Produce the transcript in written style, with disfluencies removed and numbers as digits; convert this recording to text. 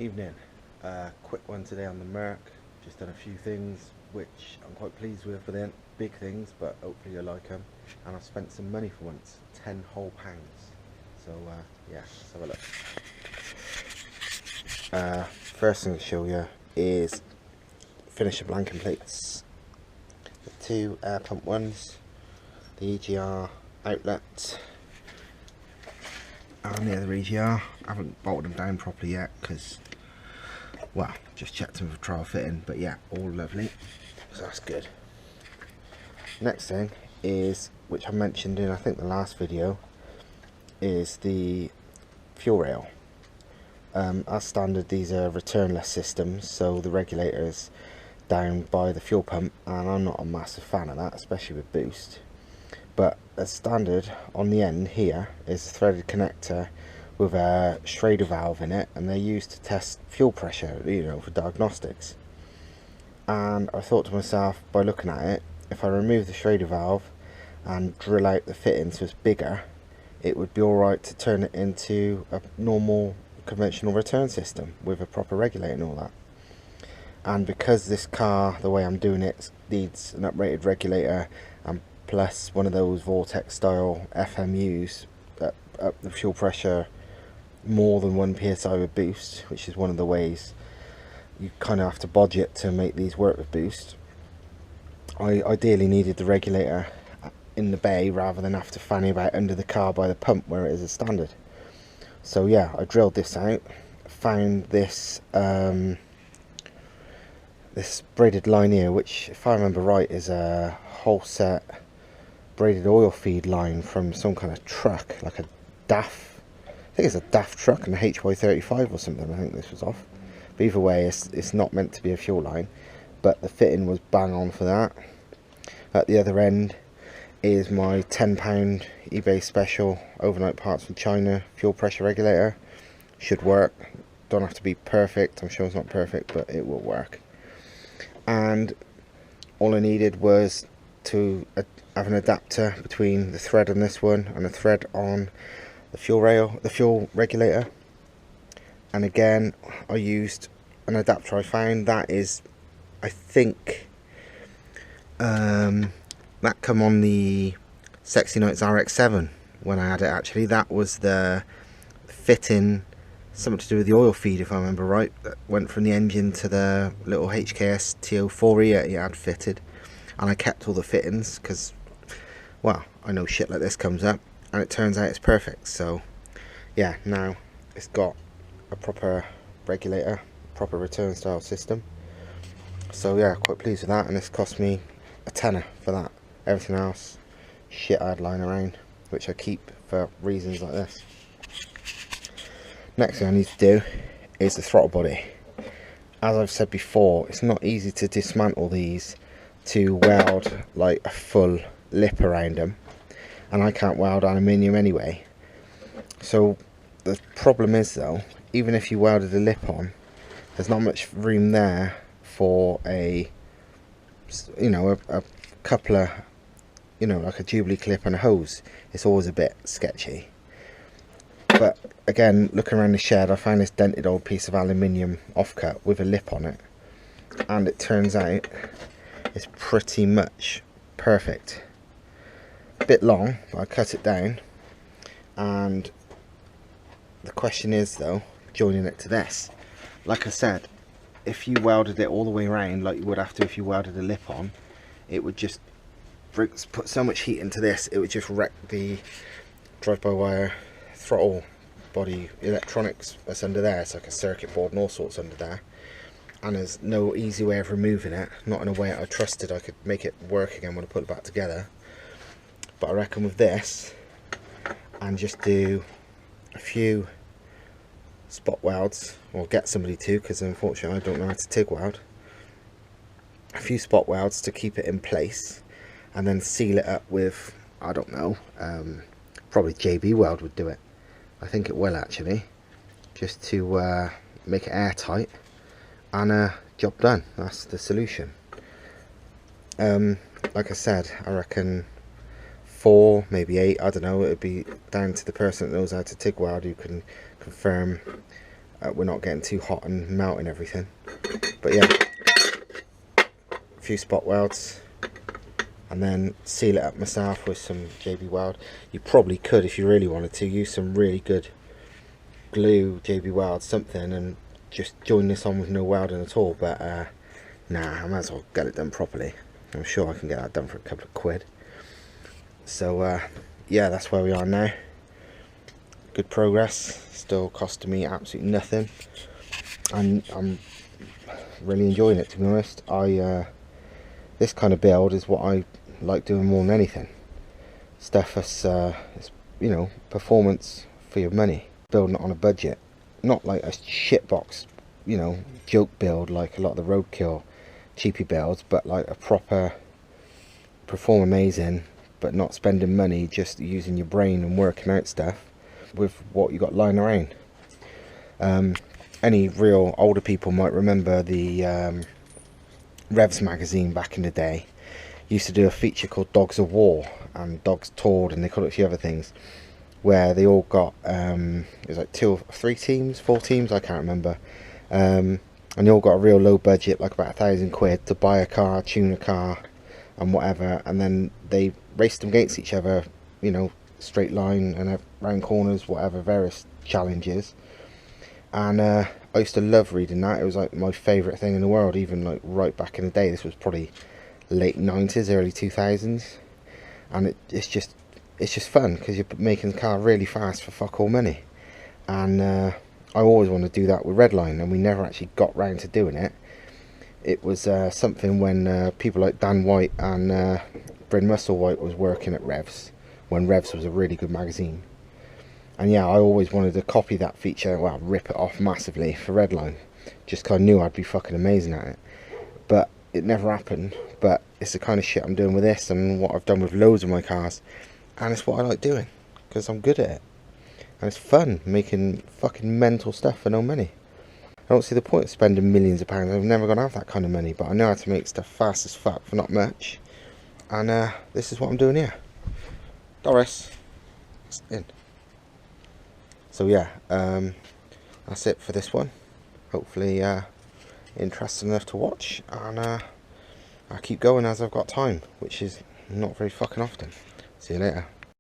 Evening. Quick one today on the Merc. Just done a few things which I'm quite pleased with, but they aren't big things, but hopefully you'll like them. And I've spent some money for once, 10 whole pounds. So yeah, let's have a look. First thing to show you is finisher blanking plates. The two air pump ones, the EGR outlet, and the other EGR. I haven't bolted them down properly yet because, well, just checked them for trial fitting, but yeah, all lovely, so that's good. Next thing is, which I mentioned in I think the last video, is the fuel rail. As standard, these are returnless systems, so the regulator is down by the fuel pump, and I'm not a massive fan of that, especially with boost. But as standard, on the end here is a threaded connector with a Schrader valve in it, and they're used to test fuel pressure, you know, for diagnostics. And I thought to myself, by looking at it, if I remove the Schrader valve and drill out the fitting so it's bigger, it would be alright to turn it into a normal conventional return system with a proper regulator and all that. And because this car, the way I'm doing it, needs an uprated regulator and plus one of those Vortex style FMUs that up the fuel pressure more than 1 psi with boost, which is one of the ways you kind of have to budget to make these work with boost. I ideally needed the regulator in the bay rather than have to fanny about under the car by the pump where it is a standard. So yeah, I drilled this out, found this this braided line here, which if I remember right is a whole set braided oil feed line from some kind of truck, like a DAF, I think it's a DAF truck and a HY35 or something. I think this was off, but either way it's not meant to be a fuel line, but the fitting was bang on for that. At the other end is my £10 eBay special overnight parts from China fuel pressure regulator. Should work, don't have to be perfect, I'm sure it's not perfect, but it will work. And all I needed was to have an adapter between the thread on this one and the thread on the fuel rail, the fuel regulator. And again, I used an adapter I found that is, I think, that come on the Sexy Nights RX-7 when I had it. Actually, that was the fitting, something to do with the oil feed if I remember right, that went from the engine to the little HKS TO4E it had fitted. And I kept all the fittings because, well, I know shit like this comes up, and it turns out it's perfect. So yeah, now it's got a proper regulator, proper return style system. So yeah, quite pleased with that, and this cost me a tenner for that. Everything else, shit I had lying around, which I keep for reasons like this. Next thing I need to do is the throttle body. As I've said before, it's not easy to dismantle these to weld like a full lip around them, and I can't weld aluminium anyway. So the problem is though, even if you welded a lip on, there's not much room there for a, you know, a coupler, you know, like a Jubilee clip and a hose. It's always a bit sketchy. But again, looking around the shed, I found this dented old piece of aluminium offcut with a lip on it, and it turns out it's pretty much perfect. A bit long, but I cut it down. And the question is though, joining it to this, like I said, if you welded it all the way around like you would have to if you welded a lip on, it would just put so much heat into this, it would just wreck the drive-by-wire throttle body electronics that's under there. It's like a circuit board and all sorts under there, and there's no easy way of removing it, not in a way I trusted I could make it work again when I put it back together. But I reckon with this, and just do a few spot welds, or get somebody to, because unfortunately I don't know how to TIG weld, a few spot welds to keep it in place, and then seal it up with, I don't know, probably JB Weld would do it. I think it will actually, just to make it airtight, and job done. That's the solution. Like I said, I reckon 4, maybe 8, I don't know, it would be down to the person that knows how to TIG weld who can confirm we're not getting too hot and melting everything. But yeah, a few spot welds, and then seal it up myself with some JB Weld. You probably could, if you really wanted to, use some really good glue, JB Weld, something, and just join this on with no welding at all. But nah, I might as well get it done properly. I'm sure I can get that done for a couple of quid. So yeah, that's where we are now. Good progress, still costing me absolutely nothing, and I'm really enjoying it, to be honest. This kind of build is what I like doing more than anything. Stuff that's you know, performance for your money, building it on a budget, not like a shitbox, you know, joke build like a lot of the roadkill cheapy builds, but like a proper perform amazing, but not spending money, just using your brain and working out stuff with what you got lying around. Any real older people might remember the Revs magazine back in the day. Used to do a feature called Dogs of War and Dogs Toured, and they called it a few other things, where they all got it was like 2 or 3 teams, 4 teams, I can't remember, and they all got a real low budget, like about £1,000 to buy a car, tune a car and whatever, and then they raced them against each other, you know, straight line and round corners, whatever, various challenges. And I used to love reading that. It was like my favourite thing in the world, even like right back in the day. This was probably late 90s, early 2000s, and it's just fun because you're making the car really fast for fuck all money. And I always want to do that with Redline, and we never actually got round to doing it. It was something when people like Dan White and Bryn Musselwhite was working at Revs, when Revs was a really good magazine. And yeah, I always wanted to copy that feature, well, rip it off massively for Redline, just because I knew I'd be fucking amazing at it. But it never happened. But it's the kind of shit I'm doing with this, and what I've done with loads of my cars, and it's what I like doing because I'm good at it, and it's fun making fucking mental stuff for no money. I don't see the point of spending millions of pounds. I'm never gonna have that kind of money, but I know how to make stuff fast as fuck for not much, and this is what I'm doing here. Doris, in. So yeah, that's it for this one. Hopefully interesting enough to watch, and I'll keep going as I've got time, which is not very fucking often. See you later.